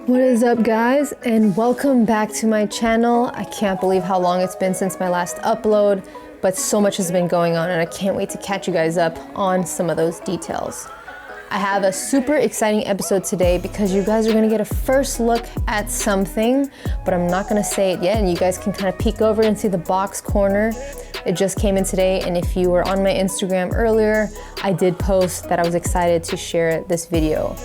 What is up, guys, and welcome back to my channel. I can't believe how long it's been since my last upload, but so much has been going on and I can't wait to catch you guys up on some of those details. I have a super exciting episode today because you guys are gonna get a first look at something, but I'm not gonna say it yet, and you guys can kind of peek over and see the box corner. It just came in today, and if you were on my Instagram earlier, I did post that I was excited to share this video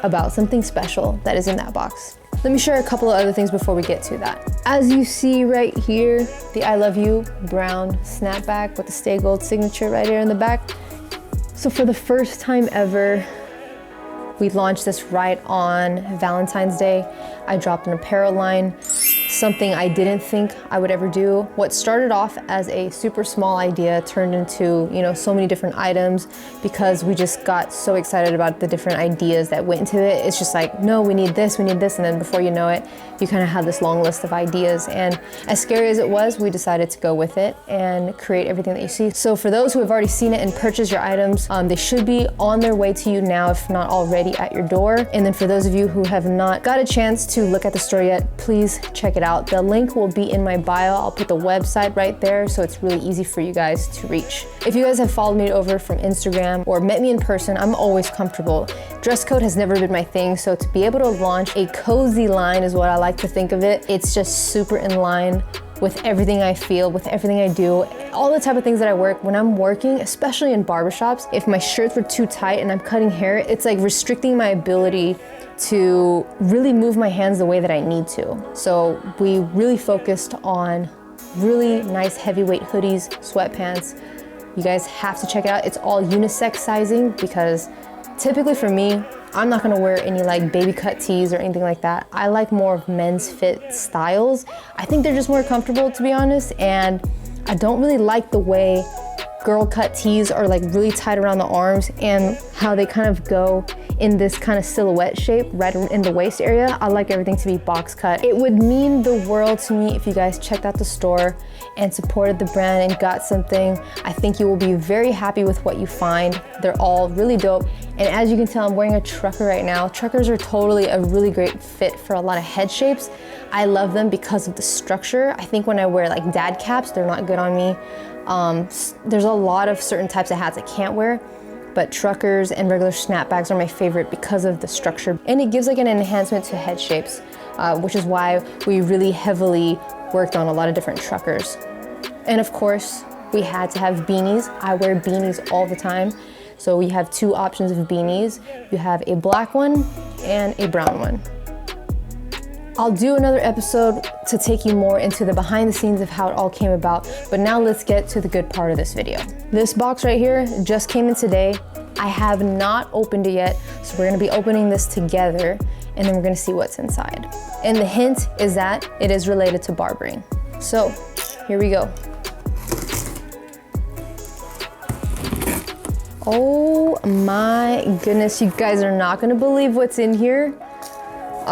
about something special that is in that box. Let me share a couple of other things before we get to that. As you see right here, the I Love You brown snapback with the Stay Gold signature right here in the back. So for the first time ever, we launched this right on Valentine's Day. I dropped an apparel line, something I didn't think I would ever do. What started off as a super small idea turned into, so many different items because we just got so excited about the different ideas that went into it. It's just like, no, we need this, and then before you know it, you kind of have this long list of ideas. And as scary as it was, we decided to go with it and create everything that you see. So for those who have already seen it and purchased your items, they should be on their way to you now, if not already at your door. And then for those of you who have not got a chance to look at the store yet, please check it out. The link will be in my bio. I'll put the website right there, so it's really easy for you guys to reach. If you guys have followed me over from Instagram or met me in person, I'm always comfortable. Dress code has never been my thing, so to be able to launch a cozy line is what I like to think of it. It's just super in line with everything I feel, with everything I do, all the type of things that I work. When I'm working, especially in barbershops, if my shirts were too tight and I'm cutting hair, it's like restricting my ability to really move my hands the way that I need to. So we really focused on really nice heavyweight hoodies, sweatpants. You guys have to check it out. It's all unisex sizing because typically for me, I'm not gonna wear any like baby cut tees or anything like that. I like more of men's fit styles. I think they're just more comfortable, to be honest, and I don't really like the way girl cut tees are like really tight around the arms and how they kind of go in this kind of silhouette shape right in the waist area. I like everything to be box cut. It would mean the world to me if you guys checked out the store and supported the brand and got something. I think you will be very happy with what you find. They're all really dope. And as you can tell, I'm wearing a trucker right now. Truckers are totally a really great fit for a lot of head shapes. I love them because of the structure. I think when I wear like dad caps, they're not good on me. There's a lot of certain types of hats I can't wear, but truckers and regular snapbacks are my favorite because of the structure. And it gives like an enhancement to head shapes, which is why we really heavily worked on a lot of different truckers. And of course, we had to have beanies. I wear beanies all the time. So we have two options of beanies. You have a black one and a brown one. I'll do another episode to take you more into the behind the scenes of how it all came about, but now let's get to the good part of this video. This box right here just came in today. I have not opened it yet, so we're gonna be opening this together and then we're gonna see what's inside. And the hint is that it is related to barbering. So here we go. Oh my goodness, you guys are not gonna believe what's in here.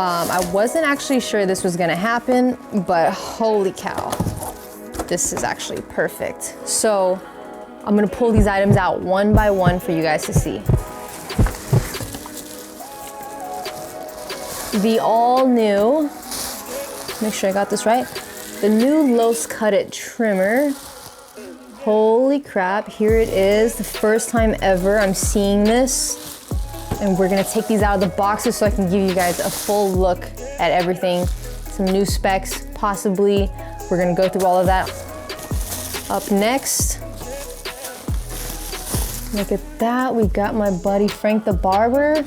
I wasn't actually sure this was gonna happen, but holy cow, this is actually perfect. So I'm gonna pull these items out one by one for you guys to see. The all new, make sure I got this right, the new Los Cut It trimmer. Holy crap, here it is. The first time ever I'm seeing this. And we're gonna take these out of the boxes so I can give you guys a full look at everything. Some new specs, possibly. We're gonna go through all of that. Up next, look at that. We got my buddy Frank the barber.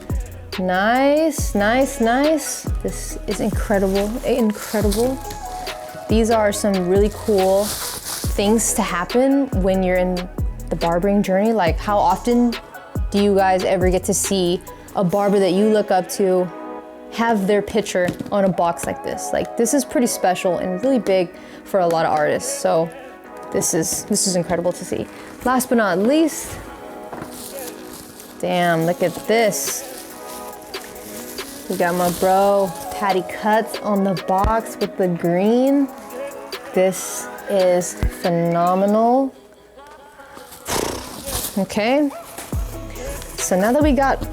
Nice, nice, nice. This is incredible, incredible. These are some really cool things to happen when you're in the barbering journey. Like, how often do you guys ever get to see a barber that you look up to have their picture on a box like this? Like, this is pretty special and really big for a lot of artists. So this is incredible to see. Last but not least, damn, look at this. We got my bro Paddy Cuts on the box with the green. This is phenomenal. Okay, so now that we got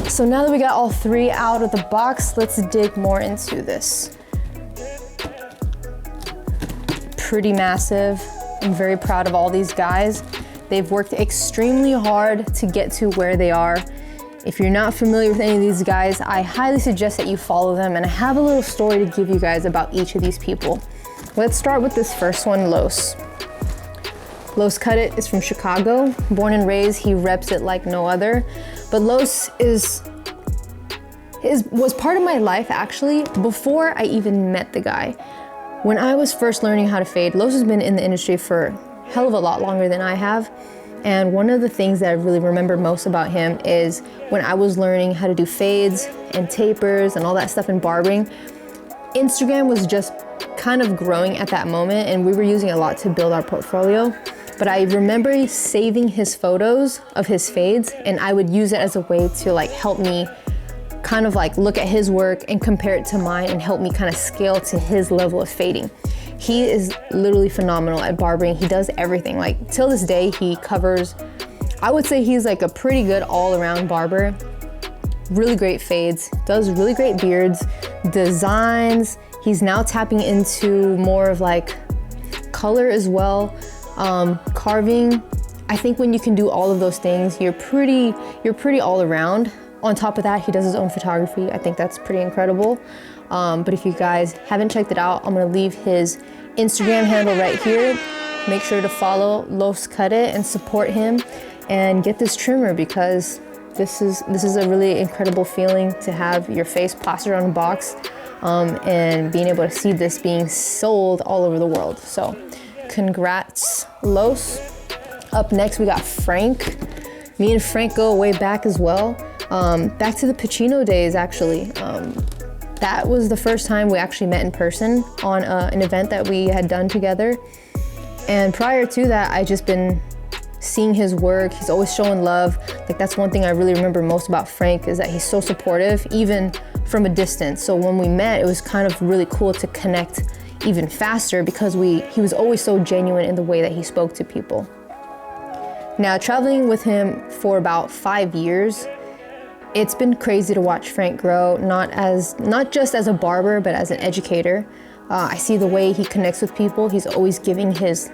So now that we got all 3 out of the box, let's dig more into this. Pretty massive. I'm very proud of all these guys. They've worked extremely hard to get to where they are. If you're not familiar with any of these guys, I highly suggest that you follow them, and I have a little story to give you guys about each of these people. Let's start with this first one, Los. Los Cut It is from Chicago. Born and raised, he reps it like no other. But Los was part of my life actually before I even met the guy. When I was first learning how to fade, Los has been in the industry for a hell of a lot longer than I have. And one of the things that I really remember most about him is when I was learning how to do fades and tapers and all that stuff in barbering, Instagram was just kind of growing at that moment, and we were using a lot to build our portfolio. But I remember saving his photos of his fades, and I would use it as a way to like help me kind of like look at his work and compare it to mine and help me kind of scale to his level of fading. He is literally phenomenal at barbering. He does everything. Like till this day, he covers, I would say he's like a pretty good all-around barber. Really great fades, does really great beards, designs. He's now tapping into more of like color as well, carving. I think when you can do all of those things, you're pretty all around. On top of that, he does his own photography. I think that's pretty incredible. But if you guys haven't checked it out, I'm gonna leave his Instagram handle right here. Make sure to follow Los Cut It and support him and get this trimmer, because this is a really incredible feeling to have your face plastered on a box and being able to see this being sold all over the world. So congrats, Los. Up next, we got Frank. Me and Frank go way back as well. Back to the Pacino days, actually. That was the first time we actually met in person on an event that we had done together. And prior to that, I just been seeing his work. He's always showing love. Like that's one thing I really remember most about Frank, is that he's so supportive, even from a distance. So when we met, it was kind of really cool to connect even faster, because he was always so genuine in the way that he spoke to people. Now, traveling with him for about 5 years, it's been crazy to watch Frank grow, not just as a barber, but as an educator. I see the way he connects with people. He's always giving his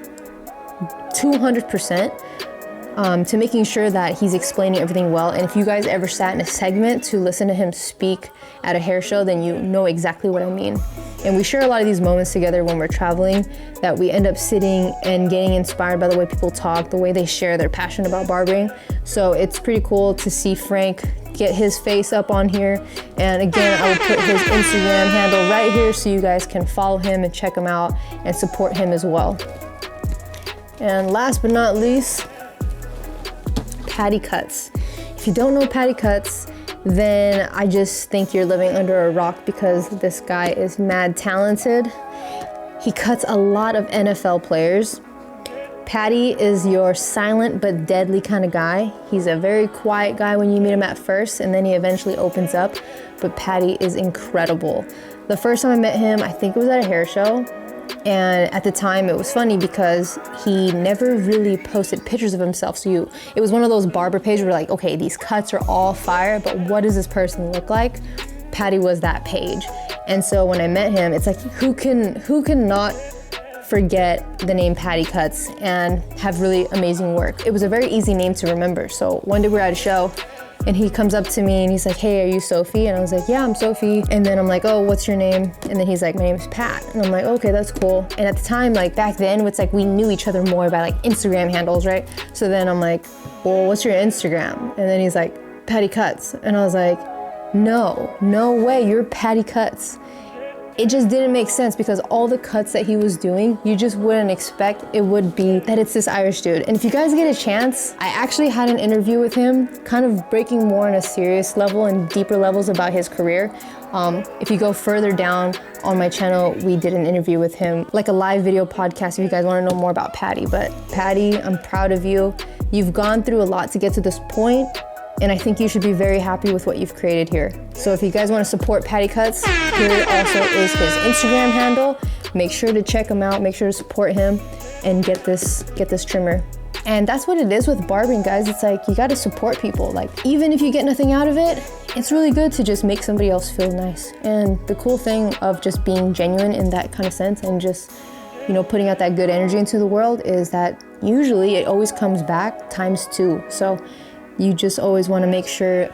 200% to making sure that he's explaining everything well. And if you guys ever sat in a segment to listen to him speak at a hair show, then you know exactly what I mean. And we share a lot of these moments together when we're traveling, that we end up sitting and getting inspired by the way people talk, the way they share their passion about barbering. So it's pretty cool to see Frank get his face up on here. And again, I will put his Instagram handle right here so you guys can follow him and check him out and support him as well. And last but not least, Paddy Cuts. If you don't know Paddy Cuts, then I just think you're living under a rock, because this guy is mad talented. He cuts a lot of NFL players. Paddy is your silent but deadly kind of guy. He's a very quiet guy when you meet him at first, and then he eventually opens up. But Paddy is incredible. The first time I met him, I think it was at a hair show. And at the time it was funny because he never really posted pictures of himself. So it was one of those barber pages where like, okay, these cuts are all fire, but what does this person look like? Paddy was that page. And so when I met him, it's like, who can not forget the name Paddy Cuts and have really amazing work? It was a very easy name to remember. So one day we were at a show, and he comes up to me and he's like, hey, are you Sofie? And I was like, yeah, I'm Sofie. And then I'm like, oh, what's your name? And then he's like, my name's Pat. And I'm like, okay, that's cool. And at the time, like back then, it's like we knew each other more by like Instagram handles, right? So then I'm like, well, what's your Instagram? And then he's like, Paddy Cuts. And I was like, no way, you're Paddy Cuts. It just didn't make sense, because all the cuts that he was doing, you just wouldn't expect it would be that it's this Irish dude. And if you guys get a chance, I actually had an interview with him, kind of breaking more on a serious level and deeper levels about his career. If you go further down on my channel, we did an interview with him, like a live video podcast, if you guys want to know more about Paddy. But Paddy, I'm proud of you. You've gone through a lot to get to this point, and I think you should be very happy with what you've created here. So if you guys want to support Paddy Cuts, here also is his Instagram handle. Make sure to check him out, make sure to support him, and get this trimmer. And that's what it is with barbering, guys. It's like, you gotta support people. Like, even if you get nothing out of it, it's really good to just make somebody else feel nice. And the cool thing of just being genuine in that kind of sense and just, you know, putting out that good energy into the world is that usually it always comes back ×2. So you just always want to make sure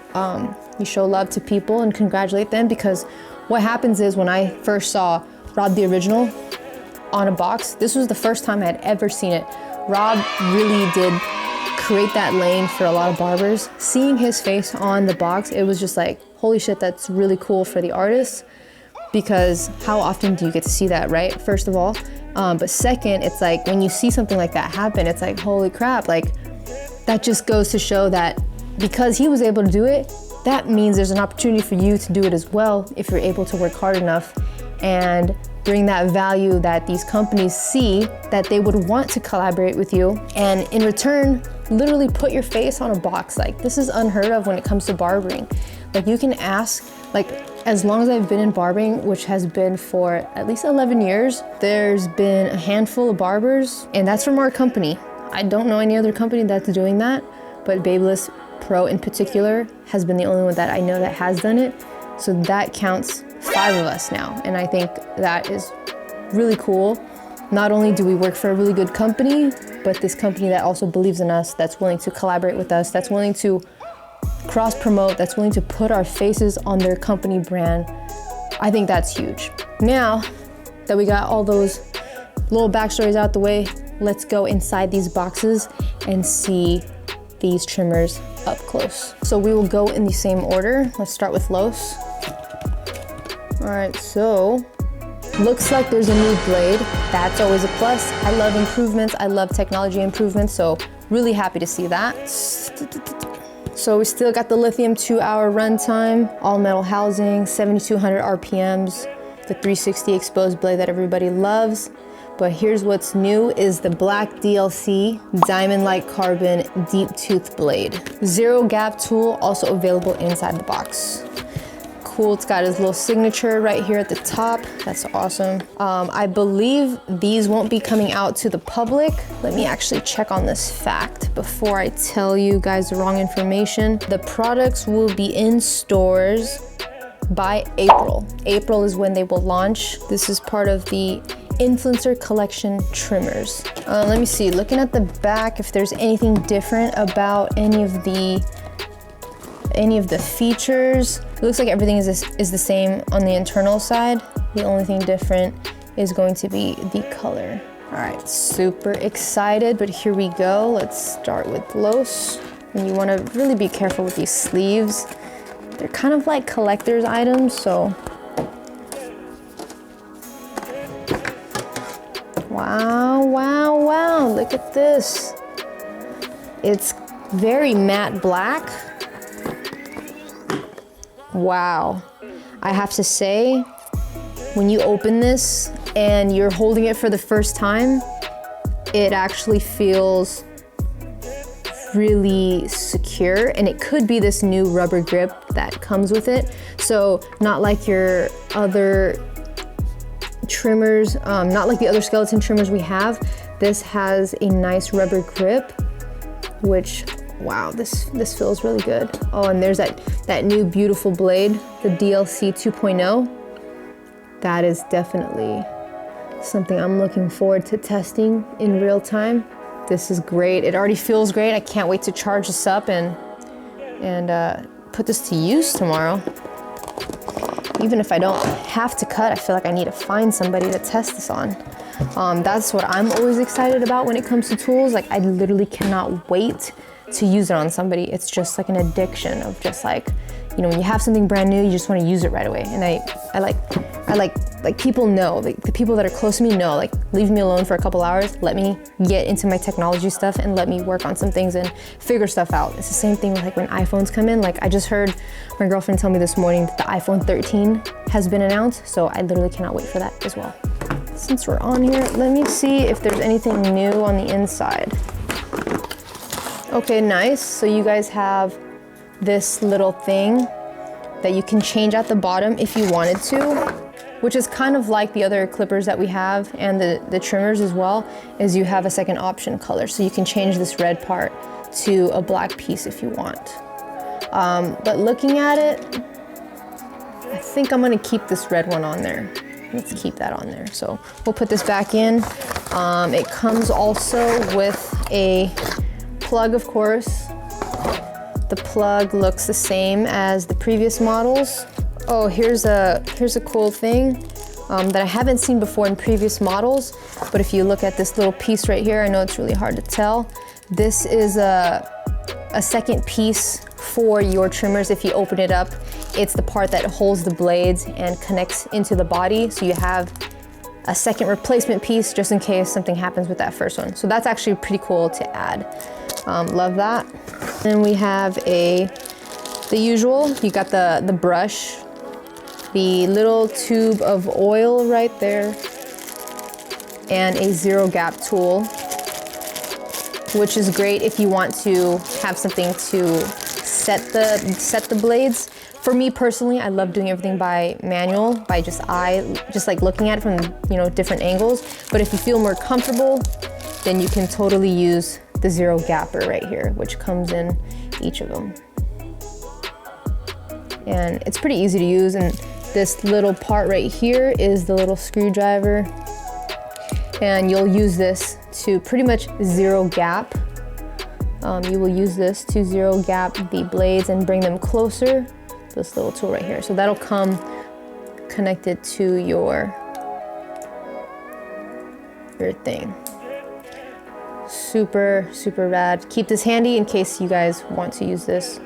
you show love to people and congratulate them, because what happens is when I first saw Rob the Original on a box, this was the first time I had ever seen it. Rob really did create that lane for a lot of barbers. Seeing his face on the box, it was just like, holy shit, that's really cool for the artists, because how often do you get to see that, right? First of all. But second, it's like when you see something like that happen, it's like, holy crap, like that just goes to show that because he was able to do it, that means there's an opportunity for you to do it as well if you're able to work hard enough and bring that value that these companies see that they would want to collaborate with you, and in return literally put your face on a box. Like, this is unheard of when it comes to barbering. Like, you can ask, like, as long as I've been in barbering, which has been for at least 11 years, there's been a handful of barbers, and that's from our company. I don't know any other company that's doing that, but Babyliss Pro in particular has been the only one that I know that has done it. So that counts 5 of us now, and I think that is really cool. Not only do we work for a really good company, but this company that also believes in us, that's willing to collaborate with us, that's willing to cross-promote, that's willing to put our faces on their company brand. I think that's huge. Now that we got all those little backstories out the way, let's go inside these boxes and see these trimmers up close. So we will go in the same order. Let's start with Los. All right, so looks like there's a new blade. That's always a plus. I love improvements. I love technology improvements, so really happy to see that. So we still got the lithium 2-hour runtime, all metal housing, 7,200 RPMs, the 360 exposed blade that everybody loves. But here's what's new is the black DLC diamond-like carbon deep tooth blade. Zero gap tool also available inside the box. Cool, it's got his little signature right here at the top. That's awesome. I believe these won't be coming out to the public. Let me actually check on this fact before I tell you guys the wrong information. The products will be in stores by April. April is when they will launch. This is part of the Influencer Collection trimmers. Let me see, looking at the back, if there's anything different about any of the features. It looks like everything is the same on the internal side. The only thing different is going to be the color. All right, super excited, but here we go. Let's start with Los. And you wanna really be careful with these sleeves. They're kind of like collector's items, so. Wow, wow, wow, look at this. It's very matte black. Wow, I have to say, when you open this and you're holding it for the first time, it actually feels really secure, and it could be this new rubber grip that comes with it. So not like your other trimmers, not like the other skeleton trimmers we have. This has a nice rubber grip, which, wow, this feels really good. Oh, and there's that new beautiful blade, the DLC 2.0. That is definitely something I'm looking forward to testing in real time. This is great. It already feels great. I can't wait to charge this up and put this to use tomorrow. Even if I don't have to cut, I feel like I need to find somebody to test this on. That's what I'm always excited about when it comes to tools. Like, I literally cannot wait to use it on somebody. It's just like an addiction of just like, you know, when you have something brand new, you just want to use it right away. And I like people know, like the people that are close to me know, like, leave me alone for a couple hours, let me get into my technology stuff and let me work on some things and figure stuff out. It's the same thing with like when iPhones come in. Like, I just heard my girlfriend tell me this morning that the iPhone 13 has been announced. So I literally cannot wait for that as well. Since we're on here, let me see if there's anything new on the inside. Okay, nice. So you guys have this little thing that you can change at the bottom if you wanted to, which is kind of like the other clippers that we have and the trimmers as well, is you have a second option color. So you can change this red part to a black piece if you want. But looking at it, I think I'm gonna keep this red one on there. Let's keep that on there. So we'll put this back in. It comes also with a plug, of course. The plug looks the same as the previous models. Oh, here's a cool thing that I haven't seen before in previous models, but if you look at this little piece right here, I know it's really hard to tell. This is a second piece for your trimmers. If you open it up, it's the part that holds the blades and connects into the body. So you have a second replacement piece just in case something happens with that first one. So that's actually pretty cool to add. Love that. Then we have the usual, you got the brush, the little tube of oil right there, and a zero gap tool, which is great if you want to have something to set the blades. For me personally, I love doing everything by manual, by just like looking at it from, you know, different angles. But if you feel more comfortable, then you can totally use the zero gapper right here, which comes in each of them. And it's pretty easy to use. And this little part right here is the little screwdriver. And you'll use this to pretty much zero gap. You will use this to zero gap the blades and bring them closer. This little tool right here. So that'll come connected to your thing. Super, super rad. Keep this handy in case you guys want to use this.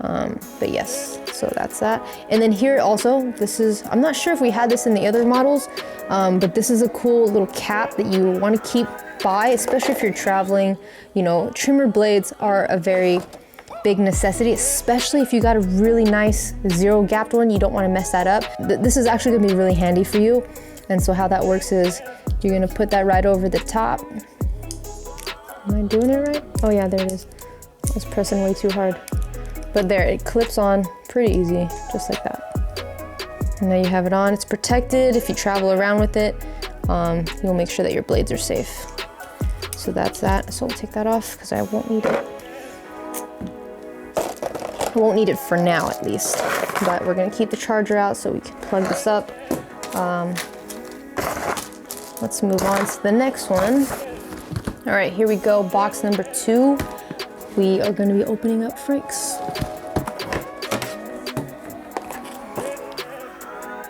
But yes, so that's that. And then here also, this is, I'm not sure if we had this in the other models, but this is a cool little cap that you want to keep by, especially if you're traveling. You know, trimmer blades are a very big necessity, especially if you got a really nice zero gapped one. You don't want to mess that up. This is actually gonna be really handy for you. And so how that works is you're gonna put that right over the top. Am I doing it right? Oh yeah, there it is. I was pressing way too hard. But there, it clips on pretty easy, just like that. And now you have it on. It's protected. If you travel around with it, you'll make sure that your blades are safe. So that's that. So we'll take that off because I won't need it. I won't need it for now, at least. But we're gonna keep the charger out so we can plug this up. Let's move on to the next one. All right, here we go, box number 2. We are gonna be opening up Frank's.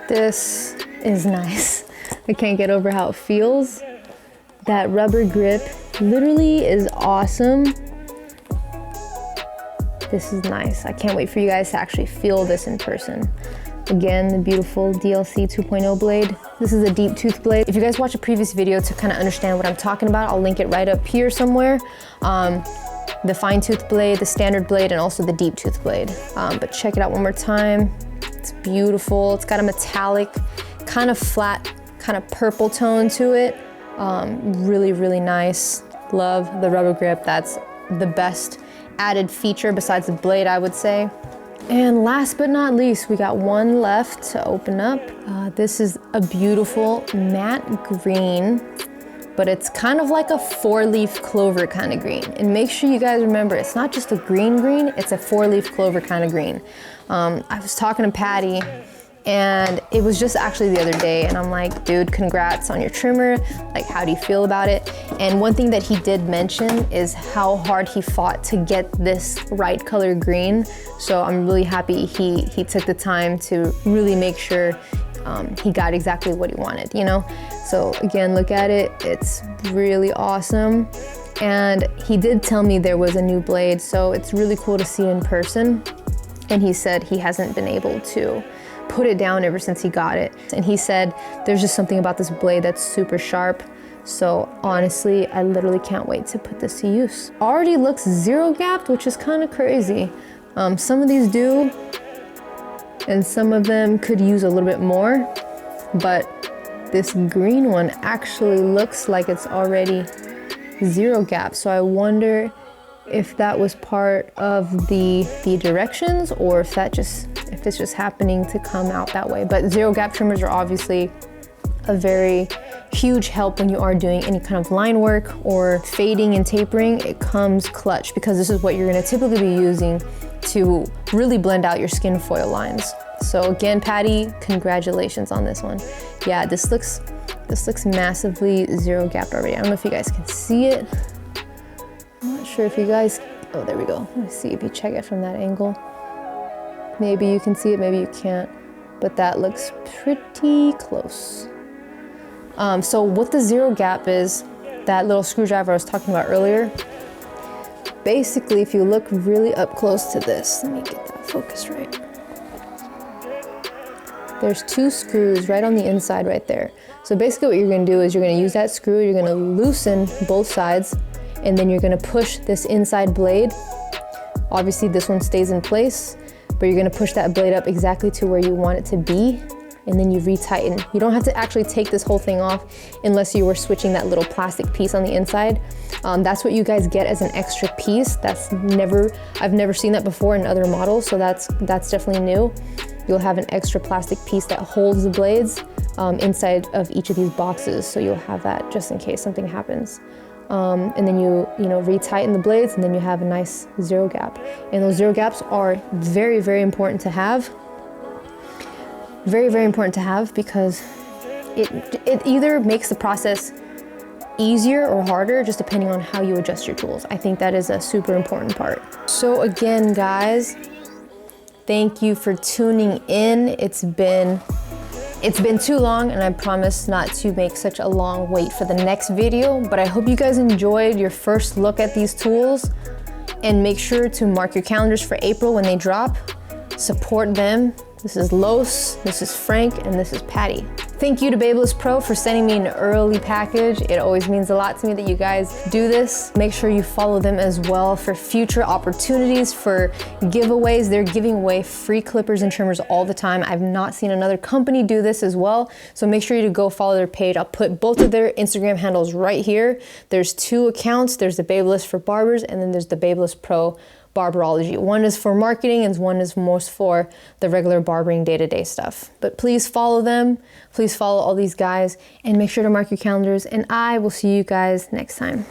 This is nice. I can't get over how it feels. That rubber grip literally is awesome. This is nice. I can't wait for you guys to actually feel this in person. Again, the beautiful DLC 2.0 blade. This is a deep tooth blade. If you guys watch a previous video to kind of understand what I'm talking about, I'll link it right up here somewhere. The fine tooth blade, the standard blade, and also the deep tooth blade. But check it out one more time. It's beautiful. It's got a metallic, kind of flat, kind of purple tone to it. Really, really nice. Love the rubber grip. That's the best added feature besides the blade, I would say. And last but not least, we got one left to open up. This is a beautiful matte green, but it's kind of like a 4-leaf clover kind of green. And make sure you guys remember, it's not just a green, it's a 4-leaf clover kind of green. I was talking to Patty, and it was just actually the other day, and I'm like, dude, congrats on your trimmer. Like, how do you feel about it? And one thing that he did mention is how hard he fought to get this right color green. So I'm really happy he took the time to really make sure he got exactly what he wanted, you know? So again, look at it, it's really awesome. And he did tell me there was a new blade, so it's really cool to see in person. And he said he hasn't been able to put it down ever since he got it. And he said there's just something about this blade that's super sharp. So honestly, I literally can't wait to put this to use. Already looks zero gapped, which is kind of crazy. Some of these do, and some of them could use a little bit more, but this green one actually looks like it's already zero gap. So I wonder if that was part of the directions, or if it's just happening to come out that way. But zero gap trimmers are obviously a very huge help when you are doing any kind of line work or fading and tapering. It comes clutch because this is what you're gonna typically be using to really blend out your skin foil lines. So again, Patty, congratulations on this one. Yeah, this looks massively zero gapped already. I don't know if you guys can see it. I'm not sure if you guys, oh, there we go. Let me see if you check it from that angle. Maybe you can see it, maybe you can't, but that looks pretty close. So what the zero gap is, that little screwdriver I was talking about earlier, basically if you look really up close to this, let me get that focused right. There's 2 screws right on the inside right there. So basically what you're gonna do is you're gonna use that screw, you're gonna loosen both sides, and then you're gonna push this inside blade. Obviously this one stays in place, but you're gonna push that blade up exactly to where you want it to be, and then you retighten. You don't have to actually take this whole thing off unless you were switching that little plastic piece on the inside. That's what you guys get as an extra piece. I've never seen that before in other models, so that's definitely new. You'll have an extra plastic piece that holds the blades inside of each of these boxes, so you'll have that just in case something happens. And then you retighten the blades, and then you have a nice zero gap. And those zero gaps are very, very important to have. Very, very important to have, because it either makes the process easier or harder, just depending on how you adjust your tools. I think that is a super important part. So again, guys, thank you for tuning in. It's been too long, and I promise not to make such a long wait for the next video, but I hope you guys enjoyed your first look at these tools, and make sure to mark your calendars for April when they drop. Support them. This is Los, this is Frank, and this is Patty. Thank you to Babyliss Pro for sending me an early package. It always means a lot to me that you guys do this. Make sure you follow them as well for future opportunities, for giveaways. They're giving away free clippers and trimmers all the time. I've not seen another company do this as well. So make sure you go follow their page. I'll put both of their Instagram handles right here. There's 2 accounts. There's the Babyliss for Barbers, and then there's the Babyliss Pro Barberology. One is for marketing and one is most for the regular barbering day-to-day stuff. But please follow them, please follow all these guys, and make sure to mark your calendars, and I will see you guys next time.